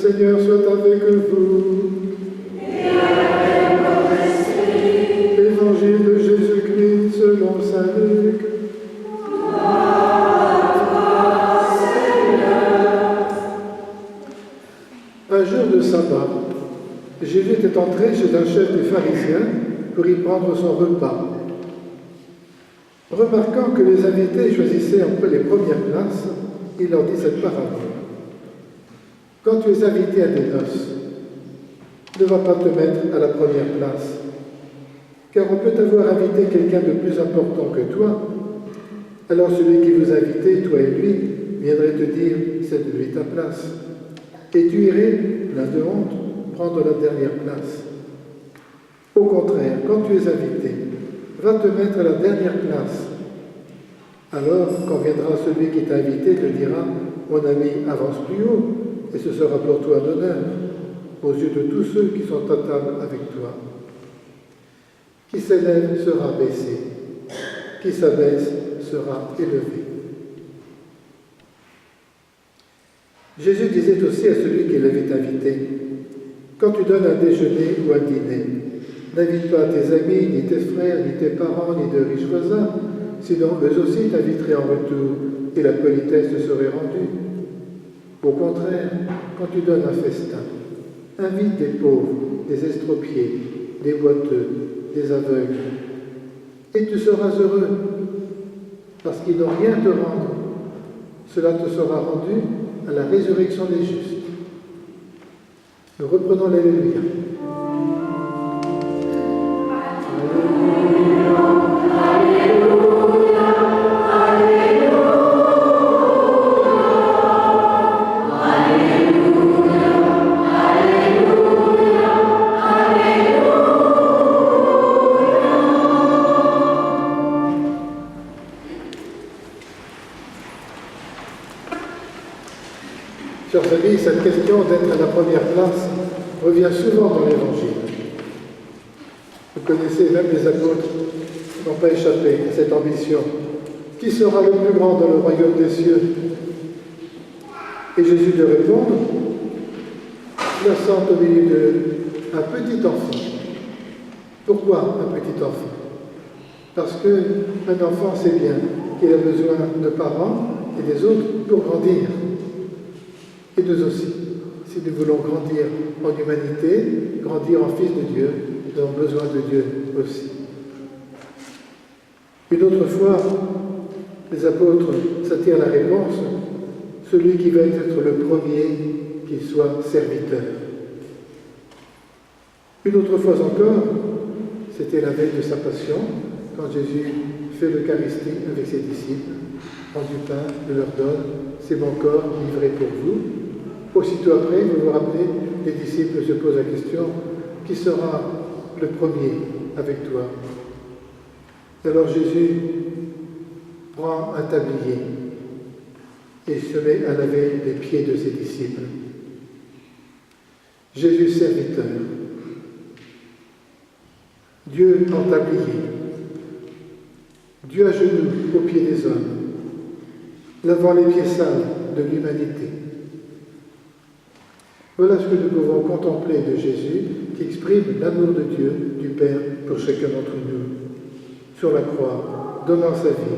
Seigneur soit avec vous. Et avec votre esprit. Évangile de Jésus-Christ selon saint Luc. Gloire à toi, Seigneur. Un jour de sabbat, Jésus était entré chez un chef des pharisiens pour y prendre son repas. Remarquant que les invités choisissaient un peu les premières places, il leur dit cette parabole. Quand tu es invité à des noces, ne va pas te mettre à la première place, car on peut avoir invité quelqu'un de plus important que toi. Alors celui qui vous a invité, toi et lui, viendrait te dire, c'est de lui ta place. Et tu irais, plein de honte, prendre la dernière place. Au contraire, quand tu es invité, va te mettre à la dernière place. Alors, quand viendra celui qui t'a invité, te dira, mon ami, avance plus haut, et ce sera pour toi un honneur, aux yeux de tous ceux qui sont à table avec toi. Qui s'élève sera baissé, qui s'abaisse sera élevé. Jésus disait aussi à celui qui l'avait invité, quand tu donnes un déjeuner ou un dîner, n'invite pas tes amis, ni tes frères, ni tes parents, ni de riches voisins, sinon eux aussi t'inviteraient en retour, et la politesse te serait rendue. Au contraire, quand tu donnes un festin, invite des pauvres, des estropiés, des boiteux, des aveugles, et tu seras heureux, parce qu'ils n'ont rien à te rendre. Cela te sera rendu à la résurrection des justes. Nous reprenons l'Alléluia. Chers amis, cette question d'être à la première place revient souvent dans l'Évangile. Vous connaissez, même les apôtres n'ont pas échappé à cette ambition. Qui sera le plus grand dans le royaume des cieux? Et Jésus de répondre, plaçant au milieu d'eux un petit enfant. Pourquoi un petit enfant? Parce qu'un enfant sait bien qu'il a besoin de parents et des autres pour grandir. Et nous aussi, si nous voulons grandir en humanité, grandir en fils de Dieu, nous avons besoin de Dieu aussi. Une autre fois, les apôtres s'attirent la réponse, celui qui va être le premier, qu'il soit serviteur. Une autre fois encore, c'était la veille de sa passion, quand Jésus fait l'Eucharistie avec ses disciples, prend du pain, le leur donne, c'est mon corps livré pour vous. Aussitôt après, vous vous rappelez, les disciples se posent la question, qui sera le premier avec toi? Alors Jésus prend un tablier et se met à laver les pieds de ses disciples. Jésus serviteur, Dieu en tablier, Dieu à genoux aux pieds des hommes, lavant les pieds sales de l'humanité. Voilà ce que nous pouvons contempler de Jésus qui exprime l'amour de Dieu, du Père, pour chacun d'entre nous, sur la croix, donnant sa vie.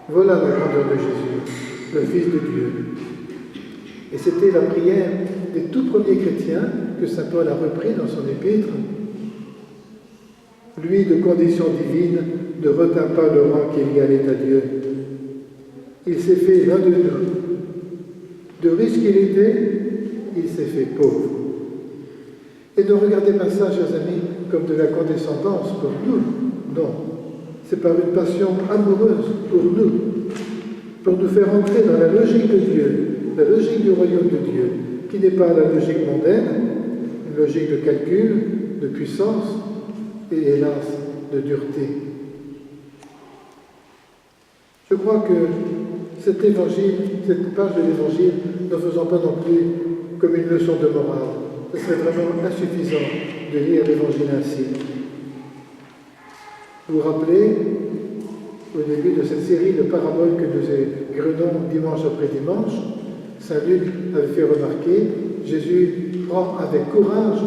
Voilà la grandeur de Jésus, le Fils de Dieu. Et c'était la prière des tout premiers chrétiens que saint Paul a repris dans son épître. Lui, de condition divine, ne retint pas le rang qui égalait à Dieu. Il s'est fait l'un de nous. De riche qu'il était, il s'est fait pauvre. Et ne regardez pas ça, chers amis, comme de la condescendance pour nous. Non, c'est par une passion amoureuse pour nous faire entrer dans la logique de Dieu, la logique du royaume de Dieu, qui n'est pas la logique mondaine, une logique de calcul, de puissance et hélas, de dureté. Je crois que cet évangile, cette page de l'évangile, ne faisons pas non plus comme une leçon de morale. Ce serait vraiment insuffisant de lire l'évangile ainsi. Vous vous rappelez, au début de cette série de paraboles que nous égrenons dimanche après dimanche, saint Luc avait fait remarquer, Jésus prend avec courage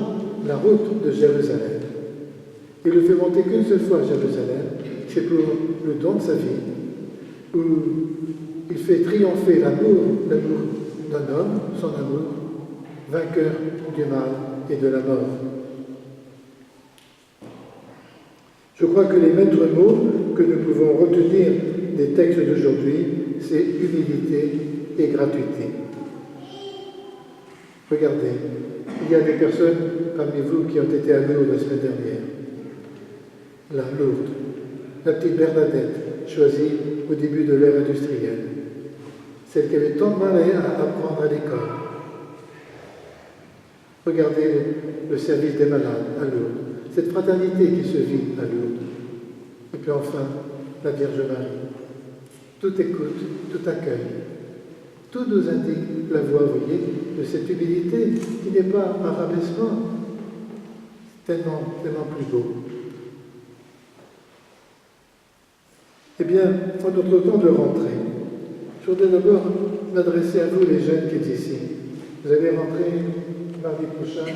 la route de Jérusalem. Il ne fait monter qu'une seule fois à Jérusalem, c'est pour le don de sa vie, où il fait triompher l'amour d'un homme, son amour, vainqueur du mal et de la mort. Je crois que les maîtres mots que nous pouvons retenir des textes d'aujourd'hui, c'est humilité et gratuité. Regardez, il y a des personnes parmi vous qui ont été à Lourdes la semaine dernière. La Lourdes, la petite Bernadette, choisie au début de l'ère industrielle. Celle qui avait tant de mal à apprendre à l'école. Regardez le service des malades à Lourdes. Cette fraternité qui se vit à Lourdes. Et puis enfin, la Vierge Marie. Tout écoute, tout accueille. Tout nous indique la voie, vous voyez, de cette humilité qui n'est pas un rabaissement, tellement plus beau. Eh bien, en notre temps de rentrée, je voudrais d'abord m'adresser à vous, les jeunes qui êtes ici. Vous allez rentrer mardi prochain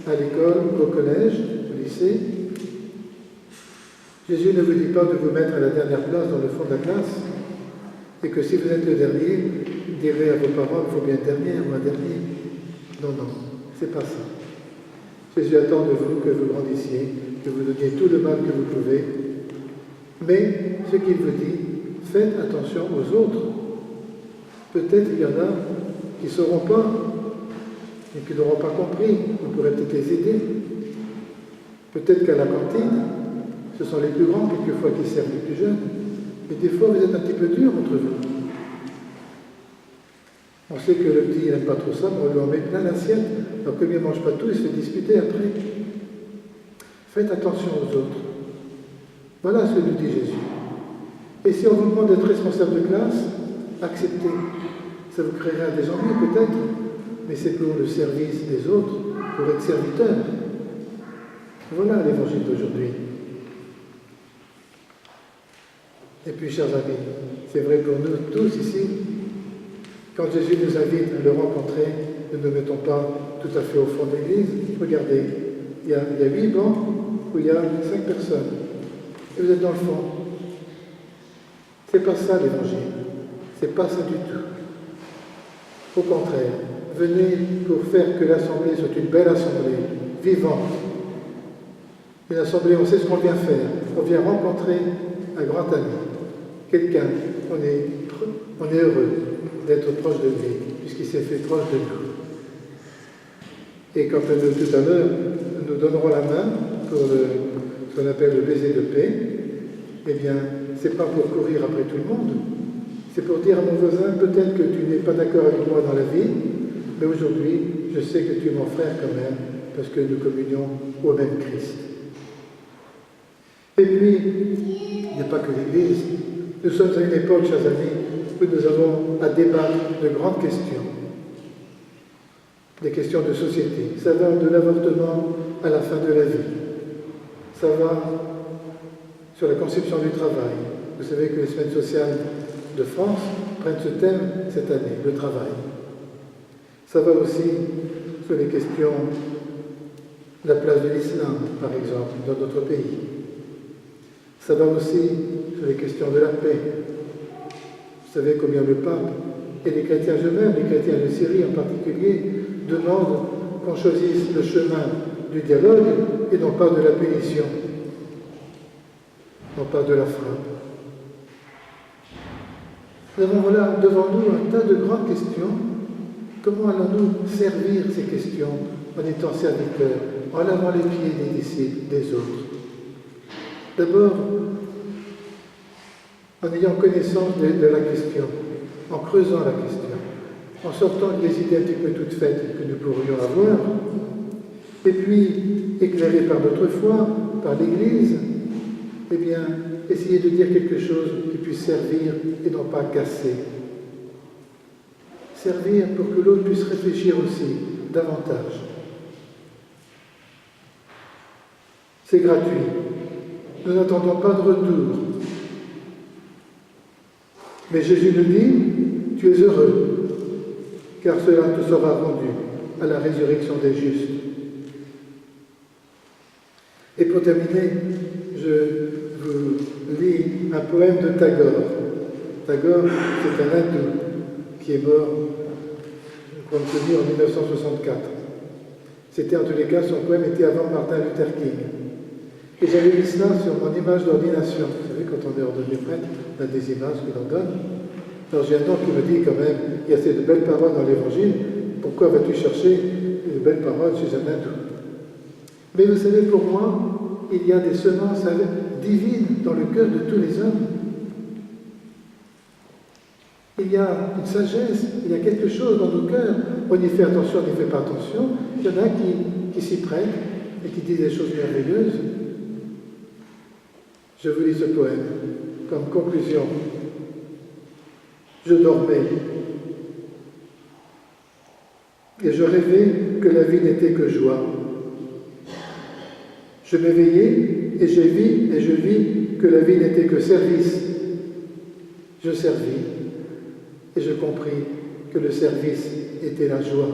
à l'école, au collège, au lycée. Jésus ne vous dit pas de vous mettre à la dernière place dans le fond de la classe, et que si vous êtes le dernier, direz à vos parents qu'il faut bien être dernier ou un dernier. Non, c'est pas ça. Jésus attend de vous que vous grandissiez, que vous donniez tout le mal que vous pouvez. Mais ce qu'il vous dit, faites attention aux autres. Peut-être il y en a qui ne sauront pas et qui n'auront pas compris. Vous pourrez peut-être les aider. Peut-être qu'à la cantine, ce sont les plus grands quelquefois qui servent les plus jeunes. Mais des fois, vous êtes un petit peu dur entre vous. On sait que le petit n'aime pas trop ça, mais on lui en met plein l'assiette. Alors comme il ne mange pas tout, il se fait disputer après. Faites attention aux autres. Voilà ce que nous dit Jésus. Et si on vous demande d'être responsable de classe, acceptez. Ça vous créera des ennuis peut-être, mais c'est pour le service des autres, pour être serviteur. Voilà l'évangile d'aujourd'hui. Et puis, chers amis, c'est vrai pour nous tous ici, quand Jésus nous invite à le rencontrer, nous ne nous mettons pas tout à fait au fond de l'église. Regardez, il y a 8 bancs où il y a 5 personnes. Et vous êtes dans le fond. C'est pas ça l'évangile. C'est pas ça du tout. Au contraire, venez pour faire que l'assemblée soit une belle assemblée, vivante. Une assemblée, on sait ce qu'on vient faire. On vient rencontrer un grand ami. Quelqu'un, on est heureux d'être proche de lui, puisqu'il s'est fait proche de nous. Et quant à nous tout à l'heure, nous donnerons la main pour ce qu'on appelle le baiser de paix. Eh bien, c'est pas pour courir après tout le monde, c'est pour dire à mon voisin, peut-être que tu n'es pas d'accord avec moi dans la vie, mais aujourd'hui, je sais que tu es mon frère quand même, parce que nous communions au même Christ. Et puis, il n'y a pas que l'Église. Nous sommes à une époque, chers amis, où nous avons à débattre de grandes questions. Des questions de société. Ça va de l'avortement à la fin de la vie. Ça va sur la conception du travail. Vous savez que les semaines sociales de France prennent ce thème cette année, le travail. Ça va aussi sur les questions de la place de l'islam, par exemple, dans notre pays. Ça va aussi sur les questions de la paix. Vous savez combien le pape et les chrétiens eux-mêmes, les chrétiens de Syrie en particulier, demandent qu'on choisisse le chemin du dialogue et non pas de la punition, non pas de la frappe. Nous avons voilà devant nous un tas de grandes questions. Comment allons-nous servir ces questions en étant serviteurs, en lavant les pieds des disciples, des autres? D'abord, en ayant connaissance de la question, en creusant la question, en sortant des idées un petit peu toutes faites que nous pourrions avoir, et puis, éclairés par notre foi, par l'Église, eh bien, essayer de dire quelque chose qui puisse servir et non pas casser. Servir pour que l'autre puisse réfléchir aussi davantage. C'est gratuit. Nous n'attendons pas de retour. Mais Jésus nous dit, tu es heureux, car cela te sera rendu. à la résurrection des justes. Et pour terminer, je vous lis un poème de Tagore. Tagore, c'est un hindou qui est mort, comme je dis, en 1964. C'était en tous les cas, son poème était avant Martin Luther King. Et j'avais mis cela sur mon image d'ordination. Vous savez, quand on est ordonné prêtre, on a des images que l'on donne. Alors j'ai un homme qui me dit quand même, il y a ces de belles paroles dans l'Évangile, pourquoi vas-tu chercher de belles paroles chez un hindou? Mais vous savez, pour moi, il y a des semences divines dans le cœur de tous les hommes. Il y a une sagesse, il y a quelque chose dans nos cœurs. On y fait attention, on n'y fait pas attention. Il y en a qui s'y prêtent et qui disent des choses merveilleuses. Je vous lis ce poème comme conclusion. Je dormais et je rêvais que la vie n'était que joie. Je m'éveillai et je vis que la vie n'était que service. Je servis et je compris que le service était la joie.